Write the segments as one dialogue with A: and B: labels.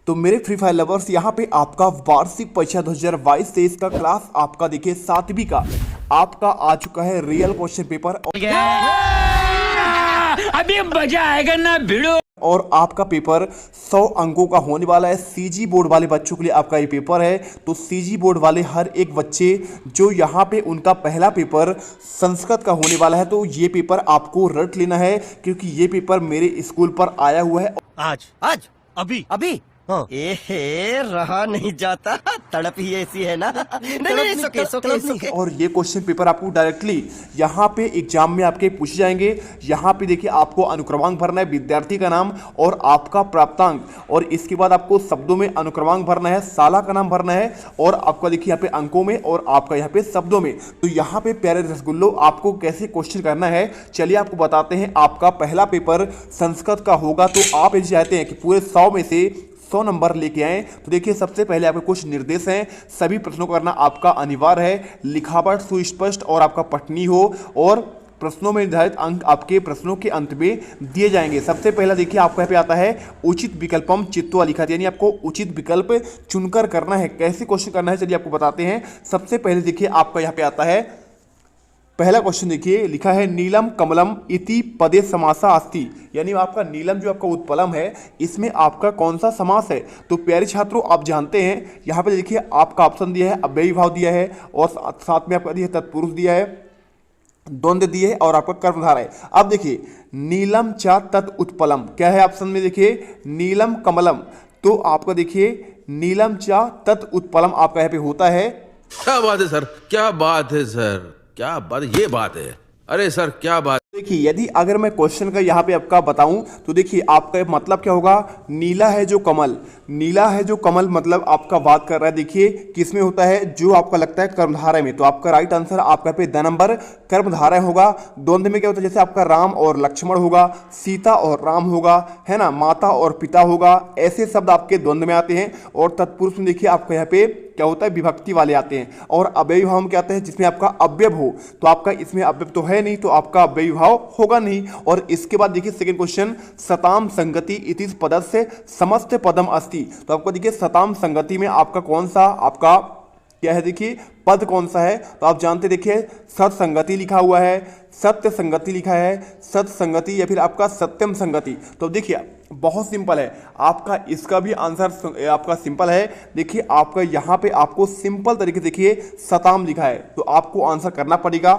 A: तो मेरे free fire lovers, यहाँ पे आपका वार्षिक परीक्षा 2022-23 का क्लास आपका देखिए 7वीं का आपका आ चुका है रियल क्वेश्चन पेपर।
B: अभी मजा आएगा ना भिड़ो।
A: और आपका पेपर 100 अंकों का होने वाला है। सीजी बोर्ड वाले बच्चों के लिए आपका ये पेपर है। तो सीजी बोर्ड वाले हर एक बच्चे जो यहाँ पे उनका पहला पेपर संस्कृत का होने वाला है, तो ये पेपर आपको रट लेना है क्योंकि ये पेपर मेरे स्कूल पर आया हुआ है।
C: आज अभी हाँ। रहा नहीं जाता, तड़प ही ऐसी है ना। नहीं, सोके।
A: और ये क्वेश्चन पेपर आपको डायरेक्टली यहाँ पे एग्जाम में आपके पूछे जाएंगे। यहाँ पे देखिए आपको अनुक्रमांक भरना है, विद्यार्थी का नाम और आपका प्राप्तांक, और इसके बाद आपको शब्दों में अनुक्रमांक भरना है, साला का नाम भरना है, और आपका देखिए यहाँ पे अंकों में और आपका यहाँ पे शब्दों में। तो यहाँ पे प्यारे रसगुल्लो आपको कैसे क्वेश्चन करना है, चलिए आपको बताते हैं। आपका पहला पेपर संस्कृत का होगा, तो आप यदि चाहते हैं कि पूरे 100 में से 100 नंबर लेके आए, तो देखिए सबसे पहले आपके कुछ निर्देश हैं। सभी प्रश्नों को करना आपका अनिवार्य है, लिखावट सुस्पष्ट और आपका पठनीय हो, और प्रश्नों में निर्धारित अंक आपके प्रश्नों के अंत में दिए जाएंगे। सबसे पहला देखिए आपको यहाँ पे आता है उचित विकल्पम चित्वा लिखा, यानी आपको उचित विकल्प चुनकर करना है। कैसे क्वेश्चन करना है चलिए आपको बताते हैं। सबसे पहले देखिए आपका यहाँ पे आता है पहला क्वेश्चन, देखिए लिखा है नीलम कमलम इति पदे समासा अस्ति, यानी आपका नीलम जो आपका उत्पलम है इसमें आपका कौन सा समास है। तो प्यारे छात्रों आप जानते हैं यहाँ पे देखिए आपका ऑप्शन दिया है, अव्ययी भाव दिया है, और साथ में आपका दिया है तत्पुरुष दिया है, द्वंद्व दिए है, और आपका कर्मधारय है। अब देखिए नीलम च तत् उत्पलम क्या है ऑप्शन में, देखिए नीलम कमलम, तो आपका देखिए नीलम च तत् उत्पलम आपका यहाँ पे होता है।
D: क्या बात है सर, क्या बात है सर, क्या बात, ये बात है, अरे सर क्या बात।
A: देखिए यदि अगर मैं क्वेश्चन का यहाँ पे आपका बताऊं तो देखिए आपका मतलब क्या होगा, नीला है जो कमल, नीला है जो कमल मतलब आपका बात कर रहा है देखिए किसमें होता है, जो आपका लगता है कर्मधारय में। तो आपका राइट आंसर आपका पे द नंबर कर्मधारय होगा। द्वंद्व में क्या होता है, जैसे आपका राम और लक्ष्मण होगा, सीता और राम होगा, है ना, माता और पिता होगा, ऐसे शब्द आपके द्वंद्व में आते हैं। और तत्पुरुष में देखिए आपका यहाँ पे क्या होता है, विभक्ति वाले आते हैं। और अव्ययी भाव में क्या आते हैं, जिसमें आपका अव्यय हो, तो आपका इसमें अव्यय तो है नहीं, तो आपका अव्ययी भाव होगा नहीं। और इसके बाद देखिए सेकंड क्वेश्चन, सताम संगति इति पदस्य समस्त पदम अस्ति, तो आपको देखिए सताम संगति में आपका कौन सा आपका क्या है, देखिए पद कौन सा है। तो आप जानते देखिए सत्संगति लिखा हुआ है, सत्य संगति लिखा है, सत्संगति या फिर आपका सत्यम संगति। तो देखिए बहुत सिंपल है आपका, इसका भी आंसर आपका सिंपल है। देखिए आपका यहाँ पे आपको सिंपल तरीके से देखिए सताम लिखा है, तो आपको आंसर करना पड़ेगा।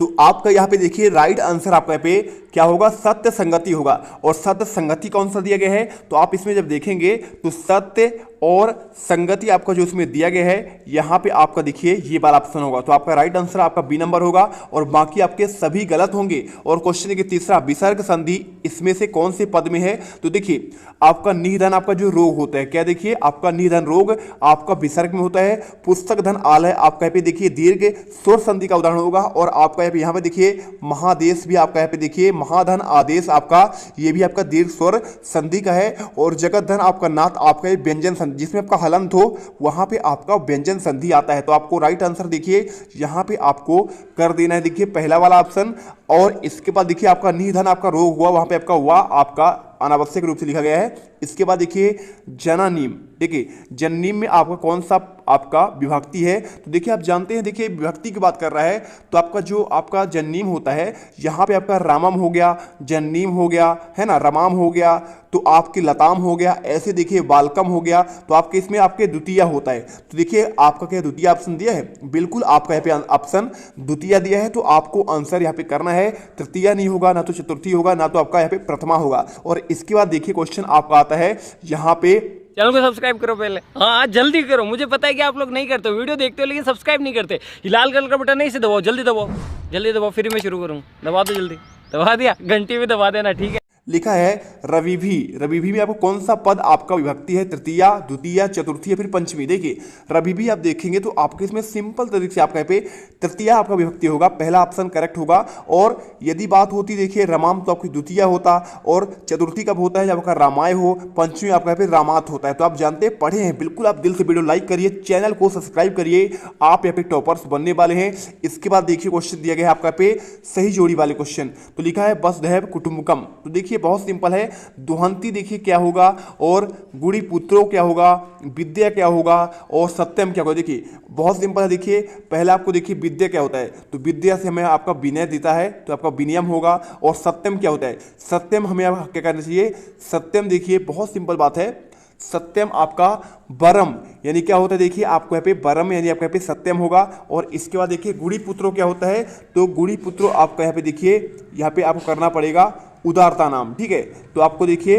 A: तो आपका यहाँ पे देखिए राइट आंसर आपका यहाँ पे क्या होगा, सत्य संगति होगा। और सत्य संगति कौन सा दिया गया है, तो आप इसमें जब देखेंगे तो सत्य और संगति आपका जो इसमें दिया गया है, यहाँ पे आपका देखिए ये वाला ऑप्शन होगा। तो आपका राइट आंसर आपका बी नंबर होगा, और बाकी आपके सभी गलत होंगे। और क्वेश्चन के तीसरा, विसर्ग संधि इसमें से कौन से पद में है, तो देखिए आपका निधन आपका जो रोग होता है, क्या देखिए आपका निधन रोग आपका विसर्ग में होता है। पुस्तक धन आलय आपका यहाँ पे देखिए दीर्घ स्वर संधि का उदाहरण होगा। और आपका यहाँ पे देखिए महादेश भी आपका यहाँ पे देखिए महाधन आदेश आपका ये भी आपका दीर्घ स्वर संधि का है। और जगत धन आपका नाथ आपका व्यंजन संधि, जिसमें आपका हलंत हो वहां पे आपका व्यंजन संधि आता है। तो आपको राइट आंसर देखिए यहां पे आपको कर देना है, देखिए पहला वाला ऑप्शन। और इसके बाद देखिए आपका निधन आपका रोग हुआ, वहां पे आपका हुआ आपका अनावश्यक रूप से लिखा गया है। इसके बाद देखिए जनानीम, देखिए जननीम में आपका कौन सा आपका विभक्ति है, तो देखिए आप जानते हैं देखिए विभक्ति की बात कर रहा है, तो आपका जो आपका जननीम होता है यहाँ पे आपका रामम हो गया, जननीम हो गया, है ना, रमाम हो गया, तो आपकी लताम हो गया, ऐसे देखिए बालकम हो गया। तो आपके इसमें आपके द्वितीय होता है। तो देखिए आपका क्या द्वितीय ऑप्शन दिया है, बिल्कुल आपका यहाँ पे ऑप्शन द्वितीय दिया है, तो आपको आंसर यहाँ पे करना है। तृतीय नहीं होगा, ना तो चतुर्थी होगा, ना तो आपका यहाँ पे प्रथमा होगा। और इसके बाद देखिए क्वेश्चन आपका आता है यहाँ पे,
B: चैनल को सब्सक्राइब करो पहले, हाँ जल्दी करो। मुझे पता है कि आप लोग नहीं करते, वीडियो देखते हो लेकिन सब्सक्राइब नहीं करते। ये लाल कलर का बटन नहीं से दबाओ, जल्दी दबाओ, जल्दी दबाओ, फिर मैं शुरू करूँ। दबा दो जल्दी, दबा दिया, घंटी में दबा देना, ठीक है।
A: लिखा है रविभी, रविभी में आपको कौन सा पद आपका विभक्ति है, तृतीया, द्वितीय, चतुर्थी या फिर पंचमी। देखिए रविभी आप देखेंगे तो आपके इसमें सिंपल तरीके से आपका यहाँ पे तृतीया आपका विभक्ति होगा, पहला ऑप्शन करेक्ट होगा। और यदि बात होती देखिए रमाम तो आपकी द्वितीय होता, और चतुर्थी कब होता है जब आपका रामाय हो, पंचमी आपका यहाँ पे रामात होता है। तो आप जानते हैं पढ़े हैं, बिल्कुल आप दिल से वीडियो लाइक करिए, चैनल को सब्सक्राइब करिए, आप यहाँ पे टॉपर्स बनने वाले हैं। इसके बाद देखिए क्वेश्चन दिया गया है आपका पे सही जोड़ी वाले क्वेश्चन, तो लिखा है वसुधैव कुटुंबकम। तो देखिए देखिए बहुत सिंपल है। दुहंती देखिए क्या होगा, और गुड़ी पुत्रो क्या होगा, विद्या क्या होगा, और सत्यम क्या होगा। देखिए बहुत सिंपल है। देखिए पहले आपको देखिए विद्या क्या होता है, तो विद्या से हमें आपका विनय देता है, तो आपका विनियम होगा। और सत्यम क्या होता है, सत्यम हमें क्या करना चाहिए, सत्यम देखिए बहुत सिंपल बात है, सत्यम आपका बरम यानी क्या होता है, देखिए आपको यहाँ पे बरम यानी आपका यहाँ पे सत्यम होगा। और इसके बाद देखिए गुड़ी पुत्रो क्या होता है, तो गुड़ी पुत्रो आपका यहाँ पे देखिए, यहाँ पे आपको करना पड़ेगा उदारता नाम, ठीक है। तो आपको देखिए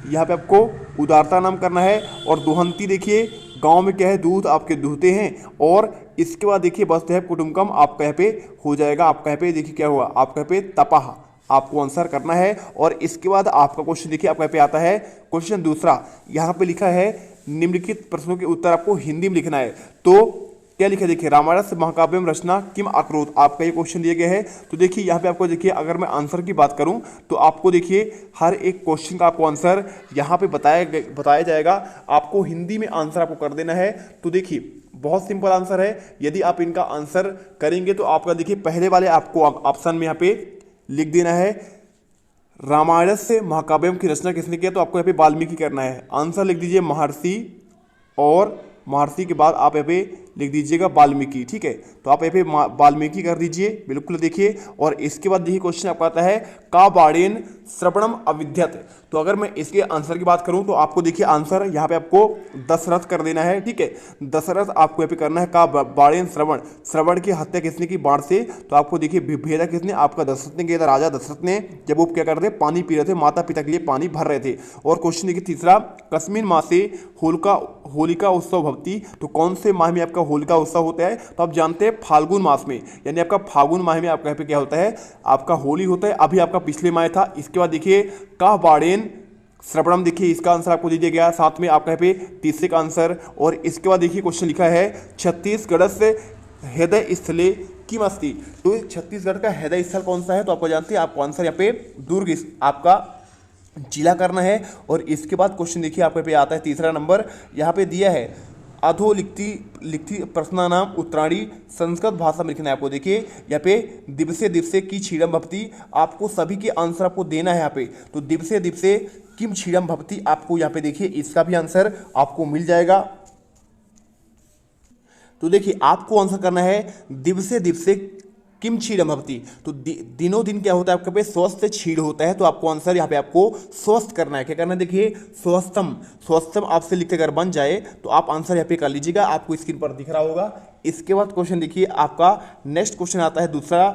A: यहाँ पे आपको उदारता नाम करना है। और दुहंती देखिए गांव में क्या है, दूध आपके दुहते हैं। और इसके बाद देखिए बसते हैं कुटुंबकम आपका यहाँ पे हो जाएगा, आपका यहाँ पे देखिए क्या हुआ, आपका यहाँ पे तपाह आपको आंसर करना है। और इसके बाद आपका क्वेश्चन देखिए आपका यहाँ पे आता है क्वेश्चन दूसरा, यहाँ पे लिखा है निम्नलिखित प्रश्नों के उत्तर आपको हिंदी में लिखना है। तो क्या लिखा है, देखिए रामायण महाकाव्यम रचना किम अकरोत, आपका ये क्वेश्चन दिए गए हैं। तो देखिए यहाँ पे आपको देखिए अगर मैं आंसर की बात करूँ तो आपको देखिए हर एक क्वेश्चन का आपको आंसर यहाँ पे बताया जाएगा, आपको हिंदी में आंसर आपको कर देना है। तो देखिए बहुत सिंपल आंसर है, यदि आप इनका आंसर करेंगे तो आपका देखिए पहले वाले आपको ऑप्शन में यहाँ पे लिख देना है रामायण से महाकाव्यम की रचना किसने किया, तो आपको यहाँ पे वाल्मीकि करना है। आंसर लिख दीजिए महर्षि, और महर्षि के बाद आप यहाँ पे लिख दीजिएगा वाल्मीकि, ठीक है। तो आप यहाँ पे वाल्मीकि कर दीजिए बिल्कुल देखिए। और इसके बाद देखिए क्वेश्चन आपका आता है का बाणेन श्रवणम अविद्यत, तो अगर मैं इसके आंसर की बात करूं तो आपको देखिए आंसर यहाँ पे आपको दशरथ कर देना है, ठीक है। दशरथ आपको यहाँ पे करना है का बाणेन श्रवण, श्रवण की हत्या किसने की, बाण से। तो आपको देखिए भेदा किसने, आपका दशरथ ने किया था, राजा दशरथ ने, जब वो क्या कर रहे थे, पानी पी रहे थे, माता पिता के लिए पानी भर रहे थे। और क्वेश्चन देखिए तीसरा, कस्मिन माह से होलिका उत्सव भवती, तो कौन से माह में आपका होलिका उत्सव होता है, तो आप जानते हैं फाल्गुन मास में, यानी आपका फाल्गुन माह में आपका यहाँ पे क्या होता है, आपका होली होता है। अभी आपका पिछले माह था। इसके बाद देखिए का बाणेन श्रवणम, देखिए इसका आंसर आपको दे दिया गया, साथ में आपका यहाँ पे तीसरे का आंसर। और इसके बाद देखिए क्वेश्चन लिखा है छत्तीसगढ़ से हृदय स्थले किम अस्ति, तो छत्तीसगढ़ का हृदय स्थल कौन सा है, तो आपको जानते हैं, आपको आंसर यहाँ पे दुर्ग आपका जिला करना है। और इसके बाद क्वेश्चन देखिए आपके पे आता है तीसरा नंबर, यहाँ पे दिया है अधो लिखती प्रश्नानाम उत्तराणी संस्कृत भाषा में लिखना है आपको। देखिए यहाँ पे दिवसे दिवसे की क्षीरम भवती, आपको सभी के आंसर आपको देना है यहाँ पे। तो दिवसे दिवसे किम क्षीरम भवती, आपको यहाँ पे देखिए इसका भी आंसर आपको मिल जाएगा। तो देखिए आपको आंसर करना है दिवसे दिवसे किम क्षीरम भवती, तो दिनों दिन क्या होता है आपके पे, स्वस्थ क्षीर होता है। तो आपको आंसर यहाँ पे आपको स्वस्थ करना है, क्या करना है, देखिए स्वस्थम, स्वस्थम आपसे लिखते अगर बन जाए तो आप आंसर यहाँ पे कर लीजिएगा, आपको स्क्रीन पर दिख रहा होगा। इसके बाद क्वेश्चन देखिए आपका नेक्स्ट क्वेश्चन आता है दूसरा,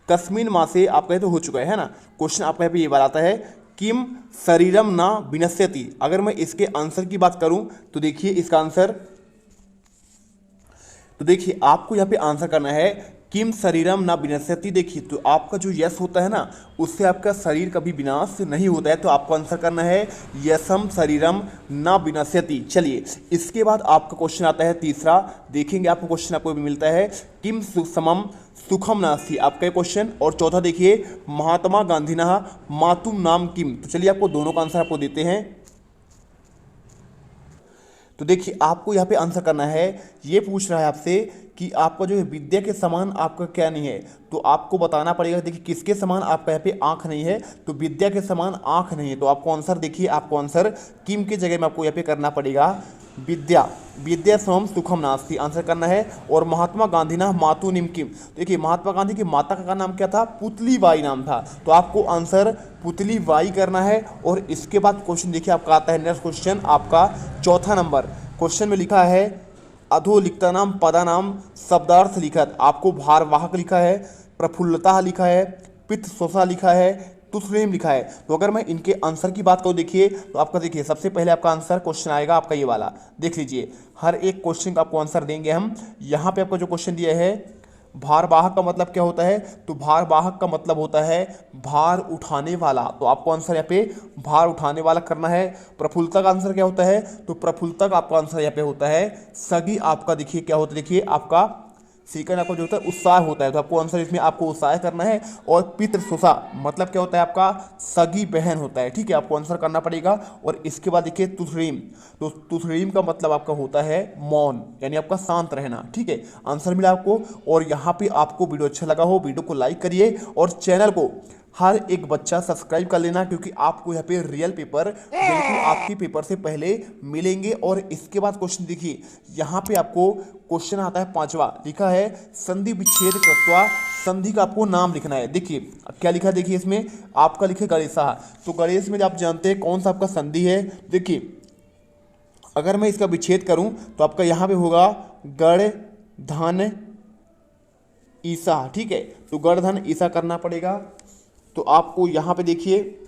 A: कस्मिन माह से आपका तो हो चुका है ना। क्वेश्चन आपका यहाँ पे ये वाला आता है किम शरीरम ना विनश्यति, अगर मैं इसके आंसर की बात करूं तो देखिए इसका आंसर, तो देखिए आपको यहाँ पे आंसर करना है किम शरीरम ना विनश्यति। देखिए तो आपका जो यश होता है ना, उससे आपका शरीर कभी विनाश नहीं होता है। तो आपको आंसर करना है यशम शरीरम ना विनश्यति। चलिए इसके बाद आपका क्वेश्चन आता है तीसरा, देखेंगे आपको क्वेश्चन आपको भी मिलता है किम समम सुखम नास्ति, आपका क्वेश्चन। और चौथा देखिए महात्मा गांधी ना मातुम नाम किम। तो चलिए आपको दोनों का आंसर आपको देते हैं। तो देखिए आपको यहाँ पे आंसर करना है, ये पूछ रहा है आपसे कि आपका जो है विद्या के समान आपका क्या नहीं है, तो आपको बताना पड़ेगा। देखिए किसके समान आपका यहाँ पे आंख नहीं है, तो विद्या के समान आंख नहीं है। तो आपको आंसर देखिए, आपको आंसर किम के जगह में आपको यहाँ पे करना पड़ेगा विद्या, विद्या समम सुखम नास्ति आंसर करना है। और महात्मा गांधी ना मातु निम किम, देखिए महात्मा गांधी की माता का नाम क्या था, पुतली बाई नाम था। तो आपको आंसर पुतली बाई करना है। और इसके बाद क्वेश्चन देखिए आपका आता है नेक्स्ट क्वेश्चन, आपका चौथा नंबर क्वेश्चन में लिखा है अधो लिखता नाम पदा नाम शब्दार्थ लिखत, आपको भारवाहक लिखा है, प्रफुल्लता लिखा है, पित्त शोषा लिखा है, तुष्णीम लिखा है। तो अगर मैं इनके आंसर की बात करूँ देखिए तो आपका देखिए सबसे पहले आपका आंसर क्वेश्चन आएगा आपका ये वाला, देख लीजिए हर एक क्वेश्चन का आपको आंसर देंगे हम। यहाँ पे आपको जो क्वेश्चन दिया है भारवाहक का मतलब क्या होता है, तो भारवाहक का मतलब होता है भार उठाने वाला। तो आपको आंसर यहाँ पे भार उठाने वाला करना है। प्रफुल्लता का आंसर क्या होता है, तो प्रफुल्लता का आपका आंसर यहाँ पे होता है सगी। आपका देखिए क्या होता है, देखिए आपका सेकंड आपको जो होता है उत्साह होता है। तो आपको आंसर इसमें आपको उत्साह करना है। और पितृ सुसा मतलब क्या होता है, आपका सगी बहन होता है, ठीक है, आपको आंसर करना पड़ेगा। और इसके बाद देखिए तुषरीम, तो तुषरीम का मतलब आपका होता है मौन, यानी आपका शांत रहना, ठीक है, आंसर मिला आपको। और यहाँ पे आपको वीडियो अच्छा लगा हो वीडियो को लाइक करिए और चैनल को हर एक बच्चा सब्सक्राइब कर लेना, क्योंकि आपको यहाँ पे रियल पेपर बिल्कुल आपके पेपर से पहले मिलेंगे। और इसके बाद क्वेश्चन देखिए, यहाँ पे आपको क्वेश्चन आता है 5वां, लिखा है संधि विच्छेद कृत्वा, संधि का आपको नाम लिखना है। देखिए क्या लिखा है, देखिए इसमें आपका लिखे गणेशा। तो गणेश में आप जानते हैं कौन सा आपका संधि है। देखिए अगर मैं इसका विच्छेद करूं तो आपका यहाँ पे होगा गण धन ईसा, ठीक है। तो गण धन ईसा करना पड़ेगा। तो आपको यहाँ पे देखिए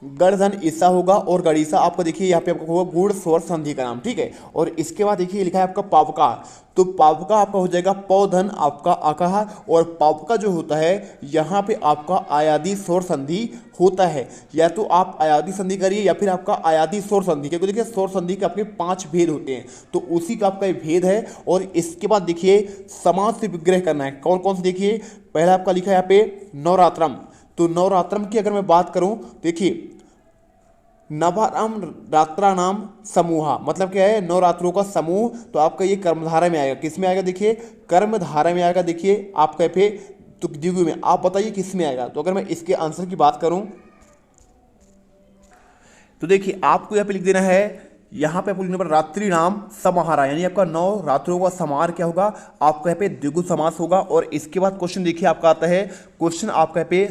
A: गण धन ईसा होगा और गणिसा आपका देखिए यहाँ पे आपका होगा गुण स्वर संधि का नाम, ठीक है। और इसके बाद देखिए लिखा है आपका पावका। तो पावका आपका हो जाएगा पौधन आपका आकाह, और पावका जो होता है यहाँ पे आपका आयादी स्वर संधि होता है। या तो आप आयादी संधि करिए या फिर आपका आयादी स्वर संधि, क्योंकि देखिए स्वर संधि के आपके 5 भेद होते हैं, तो उसी का आपका भेद है। और इसके बाद देखिए समास से विग्रह करना है। कौन कौन से, देखिए पहला आपका लिखा है यहाँ पे नवरात्रम। तो नवरात्रम की अगर मैं बात करूं, देखिए नवरम रात्रा नाम समूहा, मतलब क्या है, नवरात्रों का समूह। तो आपका ये कर्मधारा में आएगा, किस में आएगा, देखिए कर्मधारा में आएगा। देखिए आपका पे तो द्विगु में, आप बताइए किस में आएगा। तो अगर मैं इसके आंसर की बात करूं तो देखिए आपको यहाँ पे लिख देना है, यहाँ पे आपको लिखना पड़ेगा रात्रि नाम समाहारा, यानी आपका 9 रात्रों का समाहार क्या होगा, आपका यहाँ पे द्विगु समास होगा। और इसके बाद क्वेश्चन देखिए आपका आता है, क्वेश्चन आपका यहाँ पे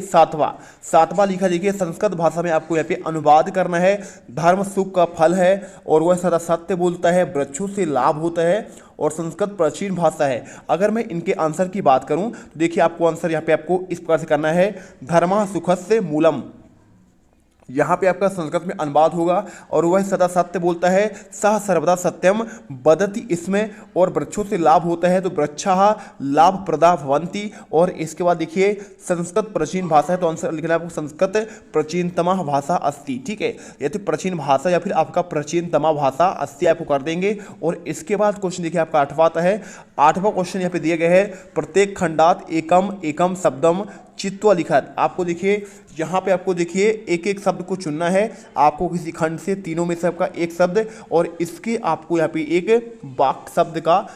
A: 7वां लिखा, देखिए संस्कृत भाषा में आपको यहाँ पे अनुवाद करना है। धर्म सुख का फल है और वह सदा सत्य बोलता है, वृक्षों से लाभ होता है और संस्कृत प्राचीन भाषा है। अगर मैं इनके आंसर की बात करूं तो देखिए आपको आंसर यहाँ पे आपको इस प्रकार से करना है, धर्मा सुखस्य मूलम, यहाँ पे आपका संस्कृत में अनुवाद होगा। और वह सदा सत्य बोलता है, सह सर्वदा सत्यम वदति, इसमें और वृक्षों से लाभ होता है, तो वृक्षाः लाभ प्रदा भवन्ति। और इसके बाद देखिए संस्कृत प्राचीन भाषा है, तो आंसर लिखना है आपको संस्कृत प्राचीनतमा भाषा अस्ति, ठीक है। या तो प्राचीन भाषा या फिर आपका प्राचीनतमा भाषा अस्ति आपको कर देंगे। और इसके बाद क्वेश्चन देखिए आपका 8वां आता है। 8वां क्वेश्चन यहाँ पे दिया गया है, प्रत्येक खंडात एकम एकम शब्दम चित्वा लिखत। आपको देखिए यहाँ पे आपको देखिए एक एक शब्द को चुनना है, आपको किसी खंड से तीनों में से आपका एक शब्द, और इसके आपको यहाँ पे एक वाक्य शब्द का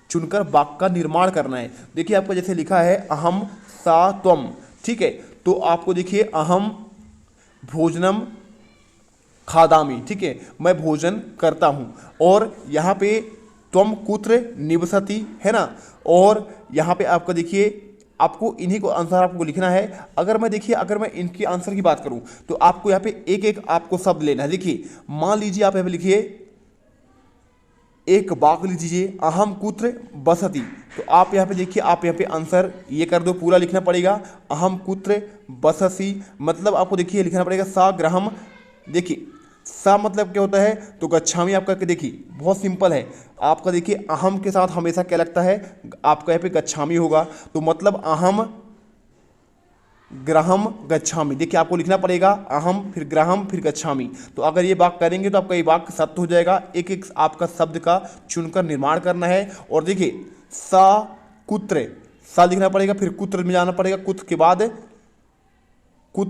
A: चुनकर वाक्य का निर्माण करना है। देखिए आपको जैसे लिखा है अहम सा त्वम, ठीक है। तो आपको देखिए अहम भोजनम खादामी, ठीक है, मैं भोजन करता हूँ। और यहाँ पे त्वम कुत्र निवसति है ना। और यहाँ पे आपका देखिए आपको इन्हीं को आंसर आपको लिखना है। अगर मैं इनकी आंसर की बात करूं तो आपको यहाँ पे एक एक आपको शब्द लेना है। देखिए मान लीजिए आप यहाँ पे लिखिए एक वाक्य लीजिए, अहम कुत्र बसति। तो आप यहाँ पे देखिए, आप यहाँ पे आंसर ये कर दो, पूरा लिखना पड़ेगा, अहम कुत्र बससी, मतलब आपको देखिए लिखना पड़ेगा सा ग्रहम। देखिए सा मतलब क्या होता है, तो गच्छामी आपका देखिए बहुत सिंपल है। आपका देखिए अहम के साथ हमेशा क्या लगता है, आपका यहाँ पे गच्छामी होगा, तो मतलब अहम ग्रहम गच्छामी। देखिए आपको लिखना पड़ेगा अहम फिर ग्रहम फिर गच्छामी। तो अगर ये वाक्य करेंगे तो आपका ये वाक्य सत्य हो जाएगा। एक एक आपका शब्द का चुनकर निर्माण करना है। और देखिए सा कुत्र, सा लिखना पड़ेगा, फिर कुत्र में जाना पड़ेगा, कुत्र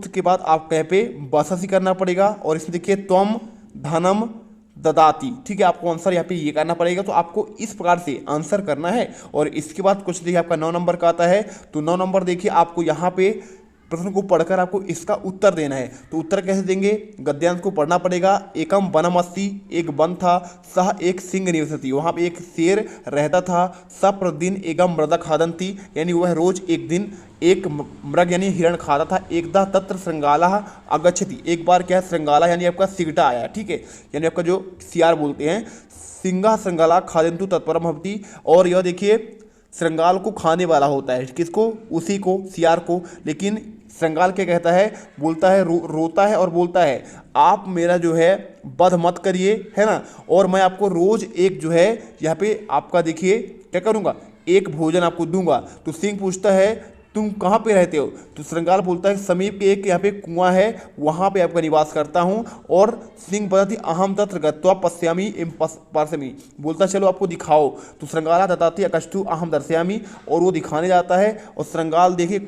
A: के बाद आपका यहाँ पे बससी करना पड़ेगा। और इसमें देखिए त्वम धनम ददाती, ठीक है, आपको आंसर यहाँ पे ये करना पड़ेगा। तो आपको इस प्रकार से आंसर करना है। और इसके बाद कुछ देखिए आपका 9 नंबर का आता है। तो 9 नंबर देखिए आपको यहाँ पे प्रश्न को पढ़कर आपको इसका उत्तर देना है। तो उत्तर कैसे देंगे, गद्यांश को पढ़ना पड़ेगा। एकम वनम अस्ति, एक वन था, सह एक सिंह निवसति, वहाँ पे एक शेर रहता था। स प्रतिदिन एकम मृदा खादंती, यानी वह रोज एक दिन एक मृग यानी हिरण खाता था। एकदा तत्र श्रृंगाला अगच्छति, एक बार क्या है श्रृंगाला यानी आपका सिगटा आया, ठीक है, यानी आपका जो सियार बोलते हैं, सिंगा श्रृंगाला खादंतु तत्परम भवति। और यह देखिए श्रृंगाल को खाने वाला होता है, किसको, उसी को, सियार को। लेकिन श्रृंगाल क्या कहता है, बोलता है, रोता है और बोलता है आप मेरा जो है वध मत करिए, है ना, और मैं आपको रोज एक जो है यहाँ पे आपका देखिए क्या करूँगा, एक भोजन आपको दूंगा। तो सिंह पूछता है तुम कहाँ पे रहते हो, तो श्रृंगाल बोलता है समीप के एक यहाँ पे कुआं है, वहाँ पे आपका निवास करता हूँ। और सिंह बताती अहम तत्र गत्वा पश्यामी एवं पार्श्यामी, बोलता चलो आपको दिखाओ। तो श्रृंगाला दत्ताती अकष्टु अहम दर्शयामी, और वो दिखाने जाता है। और श्रृंगाल देखिए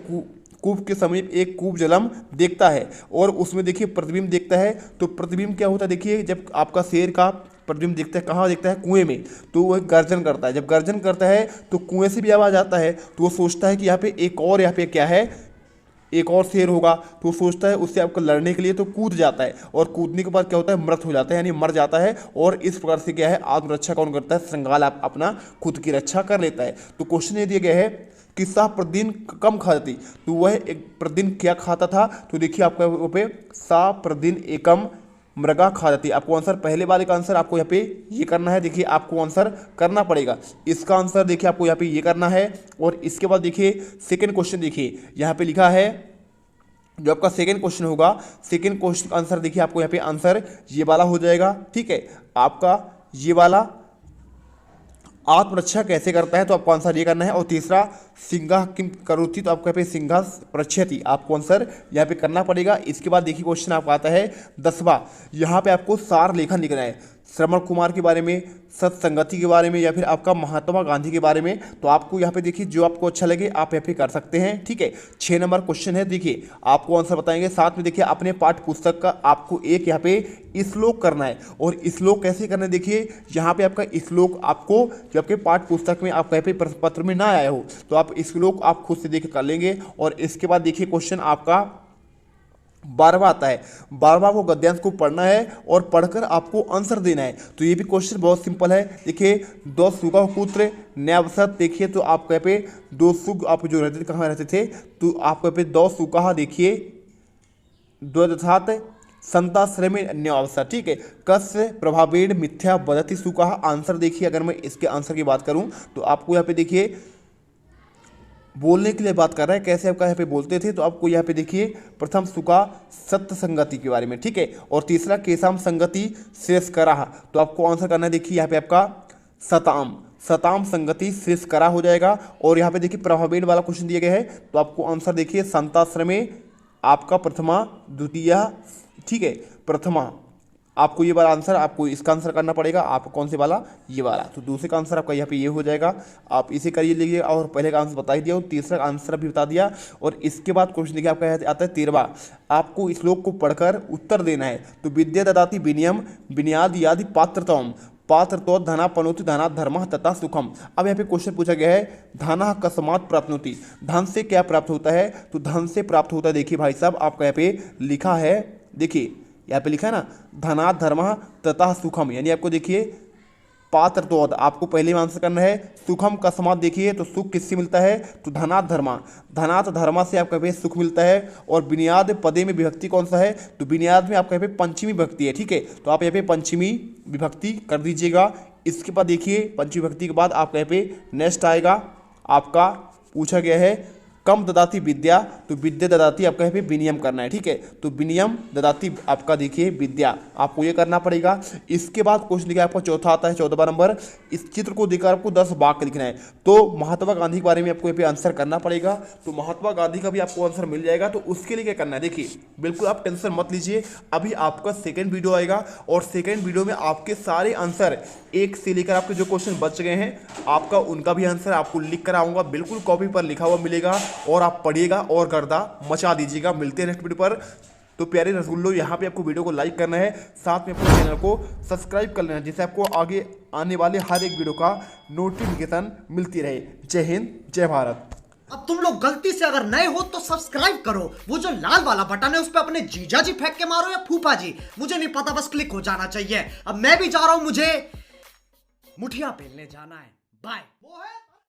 A: कूप के समीप एक कूप जलम देखता है और उसमें देखिए प्रतिबिंब देखता है। तो प्रतिबिंब क्या होता है, देखिए जब आपका शेर का प्रतिबिंब देखता है, कहाँ देखता है, कुएं में, तो वह गर्जन करता है। जब गर्जन करता है तो कुएं से भी आवाज़ आता है, तो वो सोचता है कि यहाँ पे एक और यहाँ पे क्या है, एक और शेर होगा तो सोचता है उससे आपको लड़ने के लिए, तो कूद जाता है और कूदने के बाद क्या होता है, मृत हो जाता है यानी मर जाता है। और इस प्रकार से क्या है, आत्मरक्षा कौन करता है, श्रृंगाल अपना खुद की रक्षा कर लेता है। तो क्वेश्चन ये दिया गया है कि शाह प्रतिदिन कम खाती, तो वह एक प्रतिदिन क्या खाता था, तो देखिए आपका यहाँ पे शाह प्रतिदिन एकम मृगा खाती। आपको आंसर पहले वाले का आंसर आपको यहाँ पे ये करना है, देखिए आपको आंसर करना पड़ेगा इसका आंसर, देखिए आपको यहाँ पे ये करना है। और इसके बाद देखिए सेकंड क्वेश्चन, देखिए यहाँ पे लिखा है जो आपका सेकंड क्वेश्चन होगा, सेकंड क्वेश्चन का आंसर देखिए आपको यहाँ पे आंसर ये वाला हो जाएगा, ठीक है। आपका ये वाला आत्मरक्षा कैसे करता है, तो आपको आंसर ये करना है। और तीसरा सिंहा किम करोति, तो आपको यहाँ पे सिंहा प्रच्छति, आपको आंसर यहाँ पे करना पड़ेगा। इसके बाद देखिए क्वेश्चन आपका आता है 10वां, यहाँ पे आपको सार लेखन लिखना है श्रवण कुमार के बारे में, सत्संगति के बारे में, या फिर आपका महात्मा गांधी के बारे में। तो आपको यहाँ पे देखिए जो आपको अच्छा लगे आप यहाँ पे कर सकते हैं, ठीक है। 6 नंबर क्वेश्चन है, देखिए आपको आंसर बताएंगे। साथ में देखिए अपने पाठ्य पुस्तक का आपको एक यहाँ पे श्लोक करना है। और श्लोक कैसे करना है, देखिए यहाँ पे आपका श्लोक आपको जो आपके पाठ्य पुस्तक में आपका यहाँ पे प्रश्न पत्र में ना आया हो तो आप श्लोक आप खुद से देख कर लेंगे। और इसके बाद देखिए क्वेश्चन आपका 12वां आता है। 12वां को गद्यांश को पढ़ना है और पढ़कर आपको आंसर देना है। तो ये भी क्वेश्चन बहुत सिंपल है, देखिए दो सुगा पुत्र न्यावसत, देखिए तो आपके पे दो सुग आप जो रहते थे कहाँ रहते थे, तो आपके पे दो सुगा देखिए द्वदथात संताश्रम न्यावसत, ठीक है। कस्य प्रभावेण मिथ्या वदति सुका, आंसर देखिए अगर मैं इसके आंसर की बात करूँ तो आपको यहाँ पे देखिए बोलने के लिए बात कर रहा है, कैसे आपका यहाँ पे बोलते थे, तो आपको यहाँ पे देखिए प्रथम सुका सत्य संगति के बारे में, ठीक है। और तीसरा केसाम संगति शेष करा, तो आपको आंसर करना है देखिए यहाँ पे आपका सताम संगति शेष करा हो जाएगा। और यहाँ पे देखिए प्रभावेण वाला क्वेश्चन दिया गया है, तो आपको आंसर देखिए संताश्रमे आपका प्रथमा द्वितीय, ठीक है, प्रथमा आपको ये वाला आंसर, आपको इसका आंसर करना पड़ेगा। आप कौन से वाला, ये वाला, तो दूसरे का आंसर आपका यहाँ पे ये हो जाएगा। आप इसे करिए लीजिए, और पहले का आंसर बता ही दिया और तीसरा आंसर भी बता दिया। और इसके बाद क्वेश्चन देखिए आपका आता है 13वां, आपको इस श्लोक को पढ़कर उत्तर देना है। तो विद्या ददाति विनियम विनियाद यादि पात्रतम पात्रतो धना पनोति धना धर्म तथा सुखम। अब यहाँ पे क्वेश्चन पूछा गया है धना कस्मात् प्राप्नोति, धन से क्या प्राप्त होता है, तो धन से प्राप्त होता है देखिए भाई साहब आपका यहाँ पे लिखा है, देखिए यहाँ पे लिखा है ना धनात् धर्म तथा सुखम, यानी आपको देखिए पात्र तो आपको पहले में आंसर करना है। सुखम का समाज देखिए तो सुख किससे मिलता है, तो धनात् धर्मा से आपका पे सुख मिलता है। और बुनियाद पदे में विभक्ति कौन सा है, तो बुनियाद में आपका यहाँ पे पंचमी विभक्ति है, ठीक है। तो आप यहाँ पे पंचमी विभक्ति कर दीजिएगा। इसके बाद देखिए पंचमी विभक्ति के बाद आपका यहाँ पे नेक्स्ट आएगा, आपका पूछा गया है कम ददाती विद्या, तो विद्या ददाती आपका यहाँ पे विनियम करना है, ठीक है। तो विनियम ददाती आपका देखिए विद्या, आपको ये करना पड़ेगा। इसके बाद क्वेश्चन लिखा आपका चौथा आता है 14वां नंबर, इस चित्र को देखकर आपको 10 वाक्य लिखना है। तो महात्मा गांधी के बारे में आपको यहाँ पे आंसर करना पड़ेगा। तो महात्मा गांधी का भी आपको आंसर मिल जाएगा। तो उसके लिए क्या करना है, देखिए बिल्कुल आप टेंशन मत लीजिए, अभी आपका सेकेंड वीडियो आएगा और सेकेंड वीडियो में आपके सारे आंसर एक से लेकर आपके जो क्वेश्चन बच गए हैं आपका उनका भी आंसर आपको लिख कर आऊँगा, बिल्कुल कॉपी पर लिखा हुआ मिलेगा और आप पढ़िएगा और गर्दा मचा दीजिएगा। मिलते हैं नेक्स्ट वीडियो पर। तो प्यारे रसगुल्लो यहाँ पे आपको वीडियो को लाइक करना है, साथ में अपने चैनल को सब्सक्राइब कर लेना है, जिससे आपको आगे आने वाले हर एक वीडियो का नोटिफिकेशन मिलती रहे। जय हिंद, जय भारत।
E: अब तुम लोग गलती से अगर नए हो तो सब्सक्राइब करो, वो जो लाल वाला बटन है उस पर अपने जीजा जी फेंक के मारो या फूफा जी, मुझे नहीं पता, बस क्लिक हो जाना चाहिए। अब मैं भी जा रहा हूं, मुझे मुठिया पेलने जाना है। बाय।